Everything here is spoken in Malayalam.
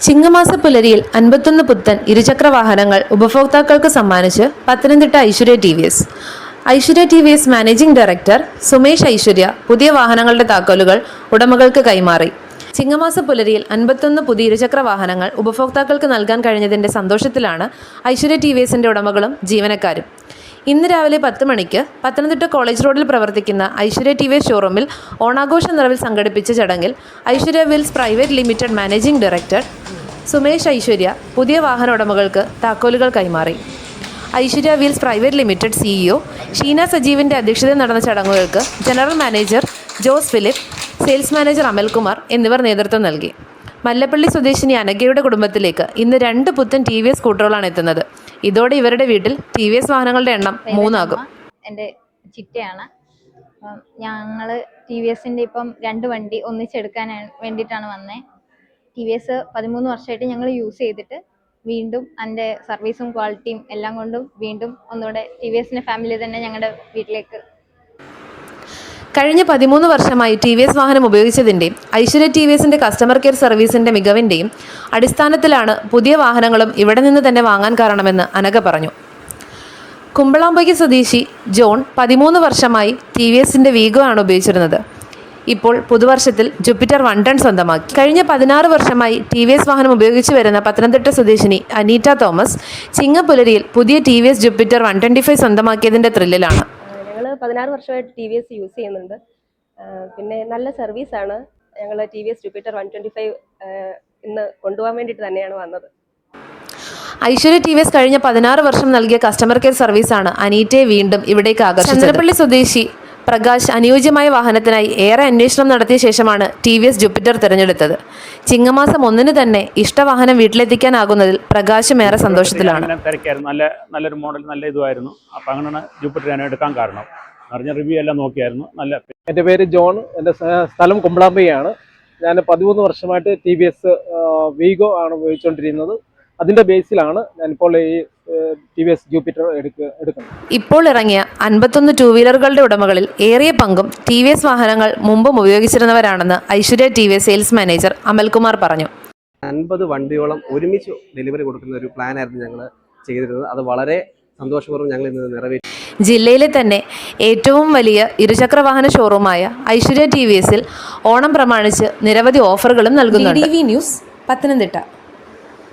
ചിങ്ങമാസ പുലരിയിൽ 51 പുത്തൻ ഇരുചക്ര വാഹനങ്ങൾ ഉപഭോക്താക്കൾക്ക് സമ്മാനിച്ച് Pathanamthitta Aishwarya TVS. Aishwarya TVS managing director Sumesh Aishwarya പുതിയ വാഹനങ്ങളുടെ താക്കോലുകൾ ഉടമകൾക്ക് കൈമാറി. ചിങ്ങമാസ പുലരിയിൽ 51 പുതിയ ഇരുചക്ര വാഹനങ്ങൾ ഉപഭോക്താക്കൾക്ക് നൽകാൻ കഴിഞ്ഞതിൻ്റെ സന്തോഷത്തിലാണ് ഐശ്വര്യ TVSന്റെ ഉടമകളും ജീവനക്കാരും. ഇന്ന് രാവിലെ 10 മണിക്ക് പത്തനംതിട്ട കോളേജ് റോഡിൽ പ്രവർത്തിക്കുന്ന ഐശ്വര്യ TVS ഷോറൂമിൽ ഓണാഘോഷ നിറവിൽ സംഘടിപ്പിച്ച ചടങ്ങിൽ Aishwarya wheels private limited managing director Sumesh Aishwarya പുതിയ വാഹന ഉടമകൾക്ക് താക്കോലുകൾ കൈമാറി. Aishwarya wheels private limited CEO Sheena സജീവിൻ്റെ അധ്യക്ഷതയിൽ നടന്ന ചടങ്ങുകൾക്ക് general manager Jose Philip, sales manager Amalkumar എന്നിവർ നേതൃത്വം നൽകി. മല്ലപ്പള്ളി സ്വദേശിനി അനഘയുടെ കുടുംബത്തിലേക്ക് ഇന്ന് 2 പുത്തൻ TVS സ്കൂട്ടറുകളാണ് എത്തുന്നത്. ഇതോടെ ഇവരുടെ വീട്ടിൽ TVS വാഹനങ്ങളുടെ എണ്ണം 3 ആകും. എൻ്റെ ചിറ്റയാണ്. ഞങ്ങൾ TVSൻ്റെ ഇപ്പം 2 വണ്ടി ഒന്നിച്ചെടുക്കാൻ വേണ്ടിയിട്ടാണ് വന്നത്. TVS 13 വർഷമായിട്ട് ഞങ്ങൾ യൂസ് ചെയ്തിട്ട് വീണ്ടും അതിൻ്റെ സർവീസും ക്വാളിറ്റിയും എല്ലാം കൊണ്ടും വീണ്ടും ഒന്നുകൂടെ TVSൻ്റെ ഫാമിലി തന്നെ ഞങ്ങളുടെ വീട്ടിലേക്ക്. കഴിഞ്ഞ 13 വർഷമായി TVS വാഹനം ഉപയോഗിച്ചതിൻ്റെയും ഐശ്വര്യ TVSന്റെ കസ്റ്റമർ കെയർ സർവീസിൻ്റെ മികവിൻ്റെയും അടിസ്ഥാനത്തിലാണ് പുതിയ വാഹനങ്ങളും ഇവിടെ നിന്ന് തന്നെ വാങ്ങാൻ കാരണമെന്ന് അനഘ പറഞ്ഞു. കുമ്പളാമ്പയ്ക്ക് സ്വദേശി ജോൺ 13 വർഷമായി TVSന്റെ വീഗോ ആണ് ഉപയോഗിച്ചിരുന്നത്. ഇപ്പോൾ പുതുവർഷത്തിൽ ജുപ്പിറ്റർ 1 ടൺ സ്വന്തമാക്കി. കഴിഞ്ഞ 16 വർഷമായി TVS വാഹനം ഉപയോഗിച്ചു വരുന്ന പത്തനംതിട്ട സ്വദേശിനി അനീറ്റ തോമസ് ചിങ്ങപ്പുലരിയിൽ പുതിയ TVS ജുപ്പിറ്റർ 125 സ്വന്തമാക്കിയതിൻ്റെ ത്രില്ലിലാണ്. ഞങ്ങൾ 16 വർഷമായിട്ട് TVS യൂസ് ചെയ്യുന്നുണ്ട്. പിന്നെ നല്ല സർവീസാണ്. ഞങ്ങൾ TVS ജുപ്പിറ്റർ 125 ഇന്ന് കൊണ്ടുപോകാൻ വേണ്ടിയിട്ട് തന്നെയാണ് വന്നത്. ഐശ്വര്യ TVS കഴിഞ്ഞ 16 വർഷം നൽകിയ കസ്റ്റമർ കെയർ സർവീസാണ് അനീറ്റയെ വീണ്ടും ഇവിടേക്ക് ആകർഷിച്ചത്. ചന്ദ്രപ്പള്ളി സ്വദേശി പ്രകാശ് അനുയോജ്യമായ വാഹനത്തിനായി ഏറെ അന്വേഷണം നടത്തിയ ശേഷമാണ് TVS ജുപ്പിറ്റർ തിരഞ്ഞെടുത്തത്. ചിങ്ങമാസം 1 തന്നെ ഇഷ്ടവാഹനം വീട്ടിലെത്തിക്കാനാകുന്നതിൽ പ്രകാശും ഏറെ സന്തോഷത്തിലാണ്. നല്ലൊരു മോഡൽ, നല്ല ഇതുമായിരുന്നു. അപ്പം അങ്ങനെയാണ് ജുപ്പിറ്റർ ഞാൻ എടുക്കാൻ കാരണം. അറിഞ്ഞ റിവ്യൂ എല്ലാം നോക്കിയായിരുന്നു. നല്ല. എൻ്റെ പേര് ജോൺ. എൻ്റെ സ്ഥലം കുമ്പളാമ്പയാണ്. ഞാൻ 13 വർഷമായിട്ട് TVS വീഗോ ആണ് ഉപയോഗിച്ചുകൊണ്ടിരുന്നത്. അതിൻ്റെ ബേസിലാണ് ഞാനിപ്പോൾ ഈ TVS ജൂപ്പിറ്റർ എടുക്കുന്നത്. ഇപ്പോൾ ഇറങ്ങിയ 51 ടൂ വീലറുകളുടെ ഉടമകളിൽ ഏറിയ പങ്കും TVS വാഹനങ്ങൾ മുമ്പും ഉപയോഗിച്ചിരുന്നവരാണെന്ന് Aishwarya TVS sales manager Amalkumar പറഞ്ഞു. 50 വണ്ടിയോളം ഒരുമിച്ച് ഡെലിവറി കൊടുക്കുന്ന ഒരു പ്ലാനായിരുന്നു ഞങ്ങൾ ചെയ്തിരുന്നത്. അത് വളരെ സന്തോഷപൂർവ്വം ഞങ്ങൾ ഇന്ന് നിറവേറ്റി. ജില്ലയിലെ തന്നെ ഏറ്റവും വലിയ ഇരുചക്ര വാഹന ഷോറൂമായ ഐശ്വര്യ TVSൽ ഓണം പ്രമാണിച്ച് നിരവധി ഓഫറുകളും നൽകുന്നുണ്ട്. DV news, Pathanamthitta.